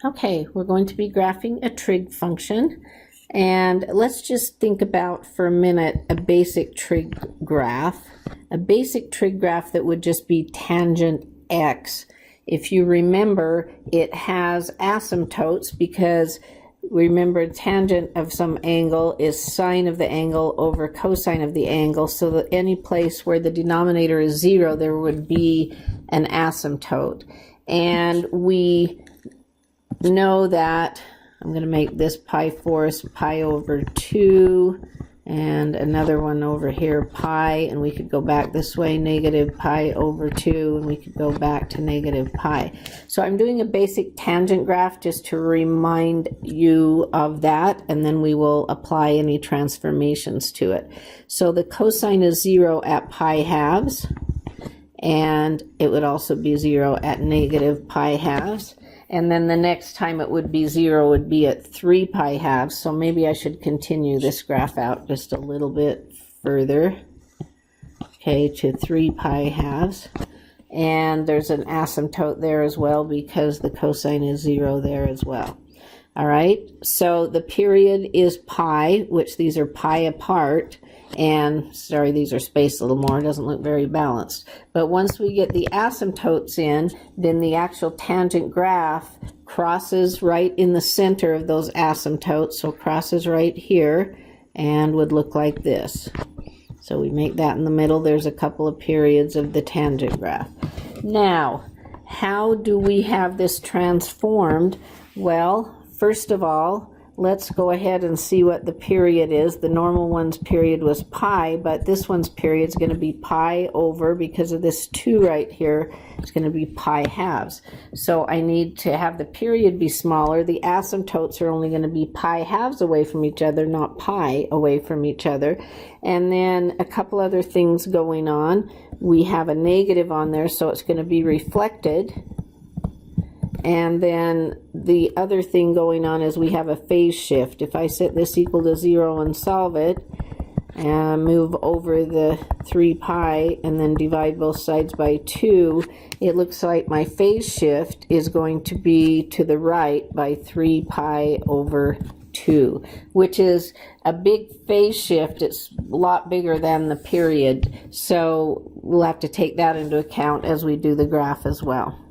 Okay, we're going to be graphing a trig function, and let's just think about for a minute a basic trig graph. A basic trig graph that would just be tangent x. If you remember, it has asymptotes because remember tangent of some angle is sine of the angle over cosine of the angle, so that any place where the denominator is 0 there would be an asymptote. And we know that I'm going to make this pi fourths pi over 2 and another one over here pi, and we could go back this way, negative pi over 2, and we could go back to negative pi. So I'm doing a basic tangent graph just to remind you of that, and then we will apply any transformations to it. So the cosine is 0 at pi halves, and it would also be 0 at negative pi halves. And then the next time it would be 0 would be at 3 pi halves. So maybe I should continue this graph out just a little bit further. Okay, to 3 pi halves. And there's an asymptote there as well because the cosine is 0 there as well. All right, so the period is pi, which these are pi apart. And sorry, these are spaced a little more, it doesn't look very balanced. But once we get the asymptotes in, then the actual tangent graph crosses right in the center of those asymptotes, so crosses right here and would look like this. So we make that in the middle. There's a couple of periods of the tangent graph. Now, how do we have this transformed? Well, first of all, let's go ahead and see what the period is. The normal one's period was pi, but this one's period is going to be pi over, because of this 2 right here, it's going to be pi halves. So I need to have the period be smaller. The asymptotes are only going to be pi halves away from each other, not pi away from each other. And then a couple other things going on. We have a negative on there, so it's going to be reflected. And then the other thing going on is we have a phase shift. If I set this equal to 0 and solve it, and move over the 3 pi and then divide both sides by 2, it looks like my phase shift is going to be to the right by 3 pi over 2, which is a big phase shift. It's a lot bigger than the period, so we'll have to take that into account as we do the graph as well.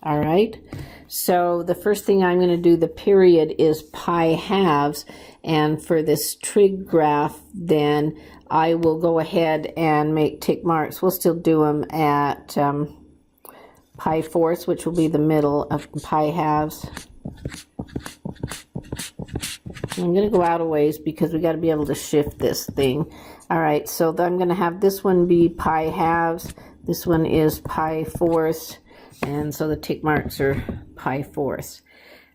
All right, so the first thing I'm going to do, the period is pi halves, and for this trig graph then I will go ahead and make tick marks. We'll still do them at pi fourths, which will be the middle of pi halves. I'm going to go out a ways because we got to be able to shift this thing. All right, so I'm going to have this one be pi halves, this one is pi fourths, and so the tick marks are pi fourths.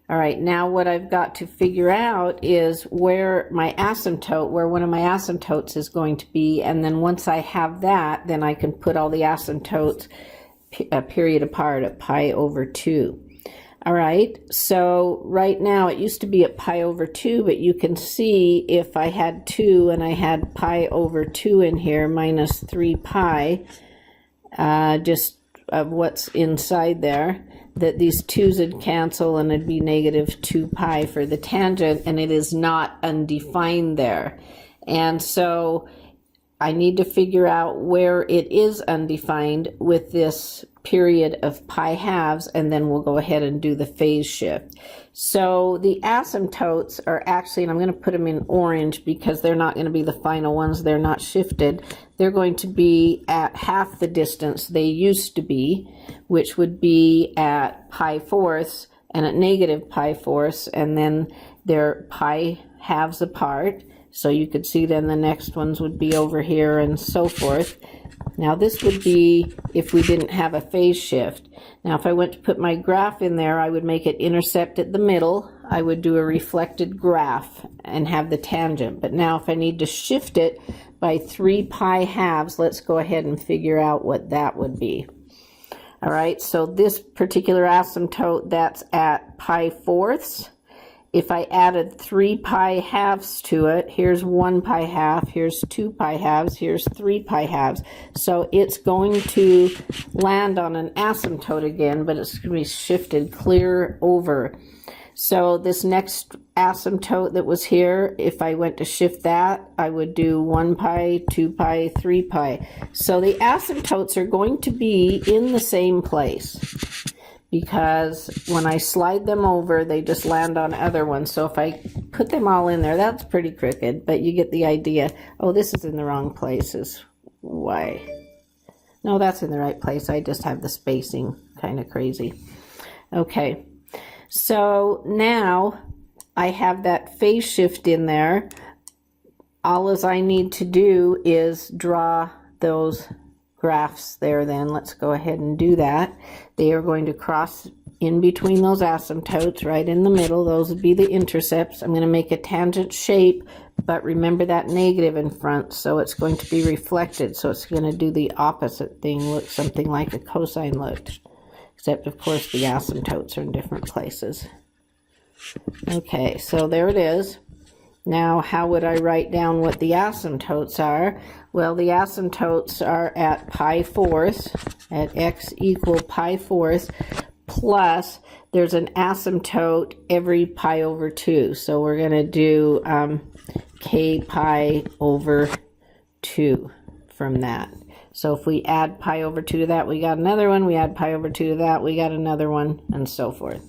All right, now what I've got to figure out is where my asymptote, where one of my asymptotes is going to be, and then once I have that, then I can put all the asymptotes a period apart at pi over 2. All right, so right now it used to be at pi over 2, but you can see if I had 2 and I had pi over 2 in here minus 3 pi, just of what's inside there, that these 2's would cancel and it'd be negative 2 pi for the tangent, and it is not undefined there. And so I need to figure out where it is undefined with this period of pi halves, and then we'll go ahead and do the phase shift. So the asymptotes are actually, and I'm going to put them in orange because they're not going to be the final ones, they're not shifted. They're going to be at half the distance they used to be, which would be at pi fourths and at negative pi fourths, and then they're pi halves apart. So you could see then the next ones would be over here and so forth. Now this would be if we didn't have a phase shift. Now if I went to put my graph in there, I would make it intersect at the middle. I would do a reflected graph and have the tangent. But now if I need to shift it by 3 pi halves, let's go ahead and figure out what that would be. All right, so this particular asymptote, that's at pi fourths. if I added 3 pi halves to it, here's 1 pi half, here's 2 pi halves, here's 3 pi halves. So it's going to land on an asymptote again, but it's going to be shifted clear over. So this next asymptote that was here, if I went to shift that, I would do 1 pi, 2 pi, 3 pi. So the asymptotes are going to be in the same place, because when I slide them over, they just land on other ones. So if I put them all in there, that's pretty crooked, but you get the idea. Oh, this is in the wrong places. Why? No, that's in the right place. I just have the spacing kind of crazy. Okay, so now I have that phase shift in there. All as I need to do is draw those graphs there then. Let's go ahead and do that. They are going to cross in between those asymptotes right in the middle. Those would be the intercepts. I'm going to make a tangent shape, but remember that negative in front, so it's going to be reflected. So it's going to do the opposite thing, look something like a cosine looked, except of course the asymptotes are in different places. Okay, so there it is. Now, how would I write down what the asymptotes are? Well, the asymptotes are at pi fourths, at x equal pi fourths, plus there's an asymptote every pi over 2. So we're going to do k pi over 2 from that. So if we add pi over 2 to that, we got another one. We add pi over 2 to that, we got another one, and so forth.